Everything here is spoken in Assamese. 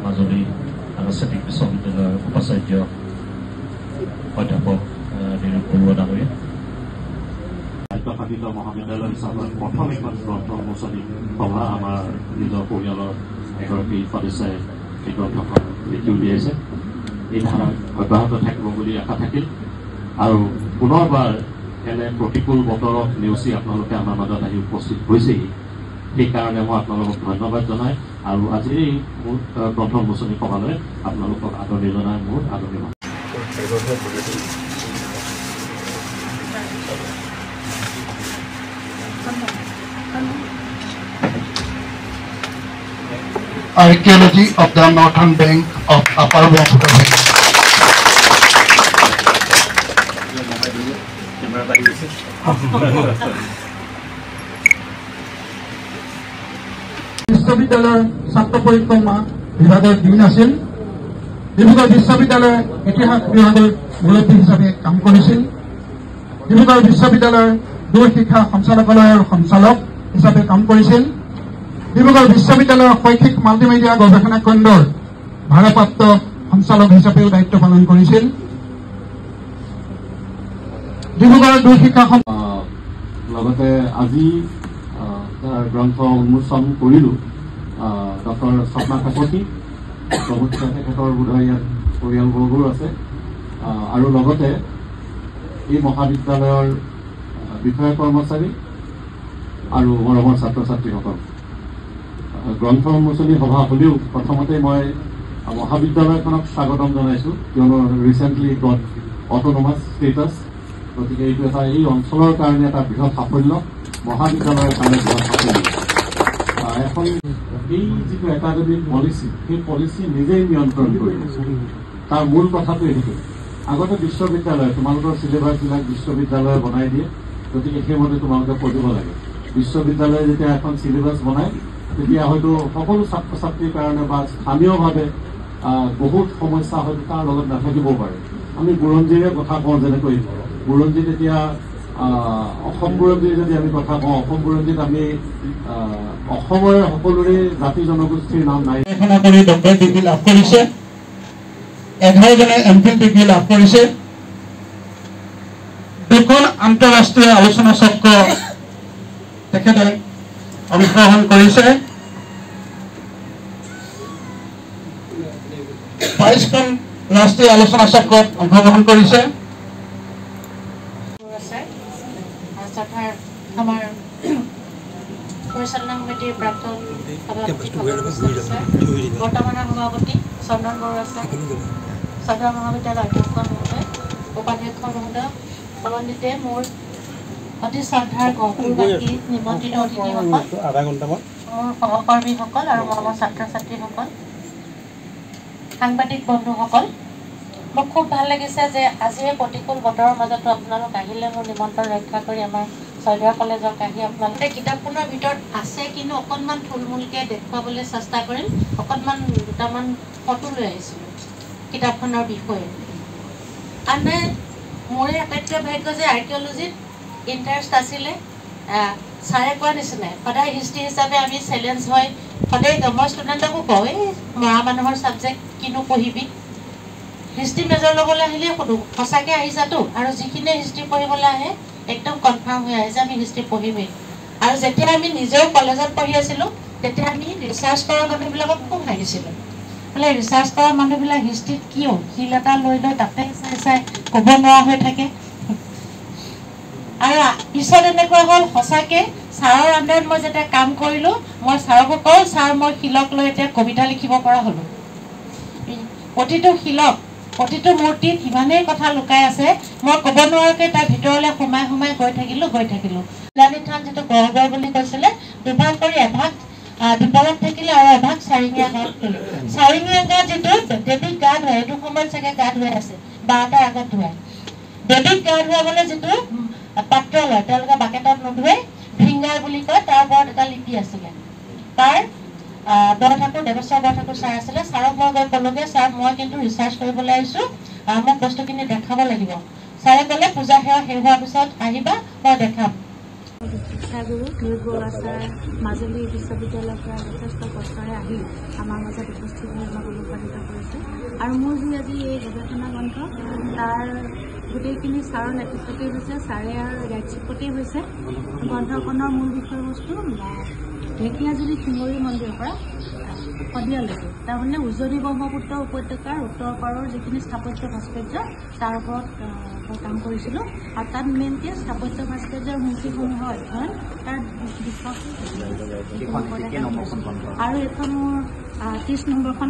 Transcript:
মাজুলী আনুষ্ঠানিক বিশ্ববিদ্যালয়ৰ উপাচাৰ্য অধ্যাপক নিৰূপ বৰুৱা ডাঙৰীয়া দায়িত্বশাসিত মহাবিদ্যালয় হিচাপত প্ৰথম এখন গ্ৰন্থ উন্মোচনী সভা আমাৰ নিজৰ পৰিয়ালৰ এগৰাকী সদস্যই এই গ্ৰন্থখন লিখি উলিয়াইছে। এই ধাৰা অব্যাহত থাকিব বুলি আশা থাকিল আৰু পুনৰবাৰ এনে প্ৰতিকূল বতৰক নেওচি আপোনালোকে আমাৰ মাজত আহি উপস্থিত হৈছেহি। সেইকাৰণে মই আপোনালোকক ধন্যবাদ জনাই আৰু আজি এই মোৰ গ্ৰন্থ উন্মোচনী সভালৈ আপোনালোকক আদৰণি জনাই মোৰ আদৰণি জনাই Archaeology of the Northern Bank of Upper Brahmaputra Valley. বিশ্ববিদ্যালয়ৰ ছাত্ৰ পৰিক্ৰমা বিভাগৰ ডিন আছিল। ডিব্ৰুগড় বিশ্ববিদ্যালয়ৰ ইতিহাস বিভাগৰ মুৰব্বী হিচাপে কাম কৰিছিল। ডিব্ৰুগড় বিশ্ববিদ্যালয়ৰ দূৰ শিক্ষা সঞ্চালকালয়ৰ সঞ্চালক হিচাপে কাম কৰিছিল। ডিব্ৰুগড় বিশ্ববিদ্যালয়ৰ শৈক্ষিক মাল্টিমিডিয়া গৱেষণা কেন্দ্ৰৰ ভাৰপ্ৰাপ্ত সঞ্চালক হিচাপেও দায়িত্ব পালন কৰিছিল। ডিব্ৰুগড় দূৰ শিক্ষা লগতে আজি গ্ৰন্থ উন্মোচন কৰিলো ডক্টৰ স্বপ্না কাকতি প্ৰভূত তেখেতৰ বোধহয় ইয়াত পৰিয়ালবৰ্গও আছে আৰু লগতে এই মহাবিদ্যালয়ৰ বিষয়া কৰ্মচাৰী আৰু মৰমৰ ছাত্ৰ ছাত্ৰীসকল। গ্ৰন্থ উন্মোচনী সভা হলেও প্ৰথমতে মই মহাবিদ্যালয়খনক স্বাগতম জনাইছো, কিয়নো ৰিচেণ্টলি গট অট'নমাছ ষ্টেটাছ। গতিকে এইটো এটা এই অঞ্চলৰ কাৰণে এটা বৃহৎ সাফল্য, মহাবিদ্যালয়ৰ কাৰণে বৃহৎ সাফল্য। এখন এই যিটো একাডেমিক পলিচি, সেই পলিচি নিজেই নিয়ন্ত্ৰণ কৰি তাৰ মূল কথাটো এইটো। আগতে বিশ্ববিদ্যালয় তোমালোকৰ চিলেবাছবিলাক বিশ্ববিদ্যালয়ে বনাই দিয়ে, গতিকে সেইমতে তোমালোকে পঢ়িব লাগে। বিশ্ববিদ্যালয়ে যেতিয়া এখন চিলেবাছ বনায় তেতিয়া হয়তো সকলো ছাত্ৰ ছাত্ৰীৰ কাৰণে বা স্থানীয়ভাৱে বহুত সমস্যা হয়তো তাৰ লগত নাথাকিবও পাৰে। আমি বুৰঞ্জীৰে কথা কওঁ, যেনেকৈ বুৰঞ্জীত এতিয়া অসম বুৰঞ্জীৰ যদি আমি কথা কওঁ, অসম বুৰঞ্জীত আমি অসমৰে সকলোৰে জাতি জনগোষ্ঠীৰ নাম নাই। কৰি ডক্টৰ ডিগ্ৰী লাভ কৰিছে, 11জনে এমফিল ডিগ্ৰী লাভ কৰিছে। দুখন আন্তঃৰাষ্ট্ৰীয় আলোচনা চক্ৰ তেখেতে অংশগ্ৰহণ কৰিছে। 22খন ৰাষ্ট্ৰীয় আলোচনা চক্ৰত অংশগ্ৰহণ কৰিছে। আমাৰ পৰিচালনা সমিতিৰ প্ৰাক্তন বৰ্তমানৰ সভাপতি চন্দন বড়ো আছে, চন্দ্ৰ মহাবিদ্যালয়ৰ অধ্যক্ষ মহোদয়, উপাধ্যক্ষ মহোদয়, সমান্বিতে মোৰ অতি শ্ৰদ্ধাৰ গহপুৰবাসী নিমন্ত্ৰিত অতিথিসকল, মোৰ সহকৰ্মীসকল আৰু মৰমৰ ছাত্ৰ ছাত্ৰীসকল, সাংবাদিক বন্ধুসকল, মোৰ খুব ভাল লাগিছে যে আজি এই প্ৰতিকূল বতৰৰ মাজতো আপোনালোক আহিলে মোৰ নিমন্ত্ৰণ ৰক্ষা কৰি আমাৰ চৈধুৰী কলেজক আহি আপোনালোকে কিতাপখনৰ ভিতৰত আছে, কিন্তু অকণমান থুলমূলকৈ দেখুৱাবলৈ চেষ্টা কৰিম। অকণমান দুটামান ফটো লৈ আহিছিলোঁ কিতাপখনৰ বিষয়ে। আনে মোৰে আটাইতকৈ ভাগ্য যে আৰ্কিঅলজিত ইণ্টাৰেষ্ট আছিলে। ছাৰে কোৱা নিচিনাই সদায় হিষ্ট্ৰী হিচাপে আমি চেলেঞ্জ হয়, সদায় মই ষ্টুডেণ্টকো কওঁ, এই মৰা মানুহৰ ছাবজেক্ট কিনো পঢ়িবি, হিষ্ট্ৰী মেজৰ ল'বলৈ আহিলে সোধো সঁচাকৈ আহিছাতো, আৰু যিখিনিয়ে হিষ্ট্ৰী পঢ়িবলৈ আহে একদম কনফাৰ্ম হৈ আহে যে আমি হিষ্ট্ৰী পঢ়িমেই। আৰু যেতিয়া আমি নিজেও কলেজত পঢ়ি আছিলোঁ তেতিয়া আমি ৰিচাৰ্চ কৰা মানুহবিলাকক খুব হাঁহিছিলোঁ, বোলে ৰিচাৰ্চ কৰা মানুহবিলাক হিষ্ট্ৰীত কিয় শিল এটা লৈ লৈ তাতে চাই চাই ক'ব নোৱাৰা হৈ থাকে। আৰু পিছত এনেকুৱা হ'ল, সঁচাকৈ ছাৰৰ আণ্ডাৰত মই যেতিয়া কাম কৰিলোঁ, মই ছাৰকো কওঁ, ছাৰ মই শিলক লৈ এতিয়া কবিতা লিখিব পৰা হ'লোঁ। শিল্পী, প্ৰতিটো শিলক, প্ৰতিটো মূৰ্তিত ইমানেই কথা লুকাই আছে, মই ক'ব নোৱাৰাকৈ তাৰ ভিতৰলৈ সোমাই সোমাই গৈ থাকিলোঁ। ইলানী থান যিটো গড়গড় বুলি কৈছিলে, দুভাগ কৰি এভাগ বিপদত থাকিলে আৰু এভাগ চাৰিঙীয়া গাঁৱত গ'লে। চাৰিঙীয়া গাঁৱত যিটো দেৱীক গা ধুৱাই, এইটো সময়ত চাগে গা ধুৱাই আছে, 12টাৰ আগত ধুৱাই। দেৱীক গা ধুৱাবলৈ যিটো পাত্ৰ লয়, তেওঁলোকে বাকেটত নুধুৱাই, ভিংগাৰ বুলি কয়, তাৰ ওপৰত এটা লিপি আছিলে। তাৰ বৰঠাকুৰ, দেৱেশ্বৰ বৰঠাকুৰ ছাৰ আছিলে। ছাৰক মই গৈ ক'লোগৈ, ছাৰ মই কিন্তু ৰিচাৰ্চ কৰিবলৈ আহিছোঁ, মোক বস্তুখিনি দেখাব লাগিব। ছাৰে ক'লে পূজা সেৱা শেষ হোৱাৰ পিছত আহিবা, মই দেখাম। শিক্ষাগুৰু নীল বৰুৱা ছাৰ মাজুলী বিশ্ববিদ্যালয়ৰ পৰা যথেষ্ট কষ্টৰে আহি আমাৰ মাজত উপস্থিত হৈ আমাক অনুপ্ৰাণিত কৰিছে। আৰু মোৰ যি আজি এই গৱেষণা গ্ৰন্থ, তাৰ গোটেইখিনি ছাৰৰ নেতৃত্বতেই হৈছে, ছাৰে আৰু ৰাজ্যিকতেই হৈছে। গ্ৰন্থখনৰ মূল বিষয়বস্তু ঢেকীয়াজুলি শিঙৰি মন্দিৰৰ পৰা শদিয়ালৈকে, তাৰমানে উজনি ব্ৰহ্মপুত্ৰ উপত্যকাৰ উত্তৰ পাৰৰ যিখিনি স্থাপত্য ভাস্কৰ্য, তাৰ ওপৰত কাম কৰিছিলোঁ। আৰু তাত মেইনকৈ স্থাপত্য ভাস্কৰ্যৰ মূৰ্তিসমূহৰ অধ্যয়ন, তাৰ বিষয় আৰু এইখন মোৰ 30 নম্বৰখন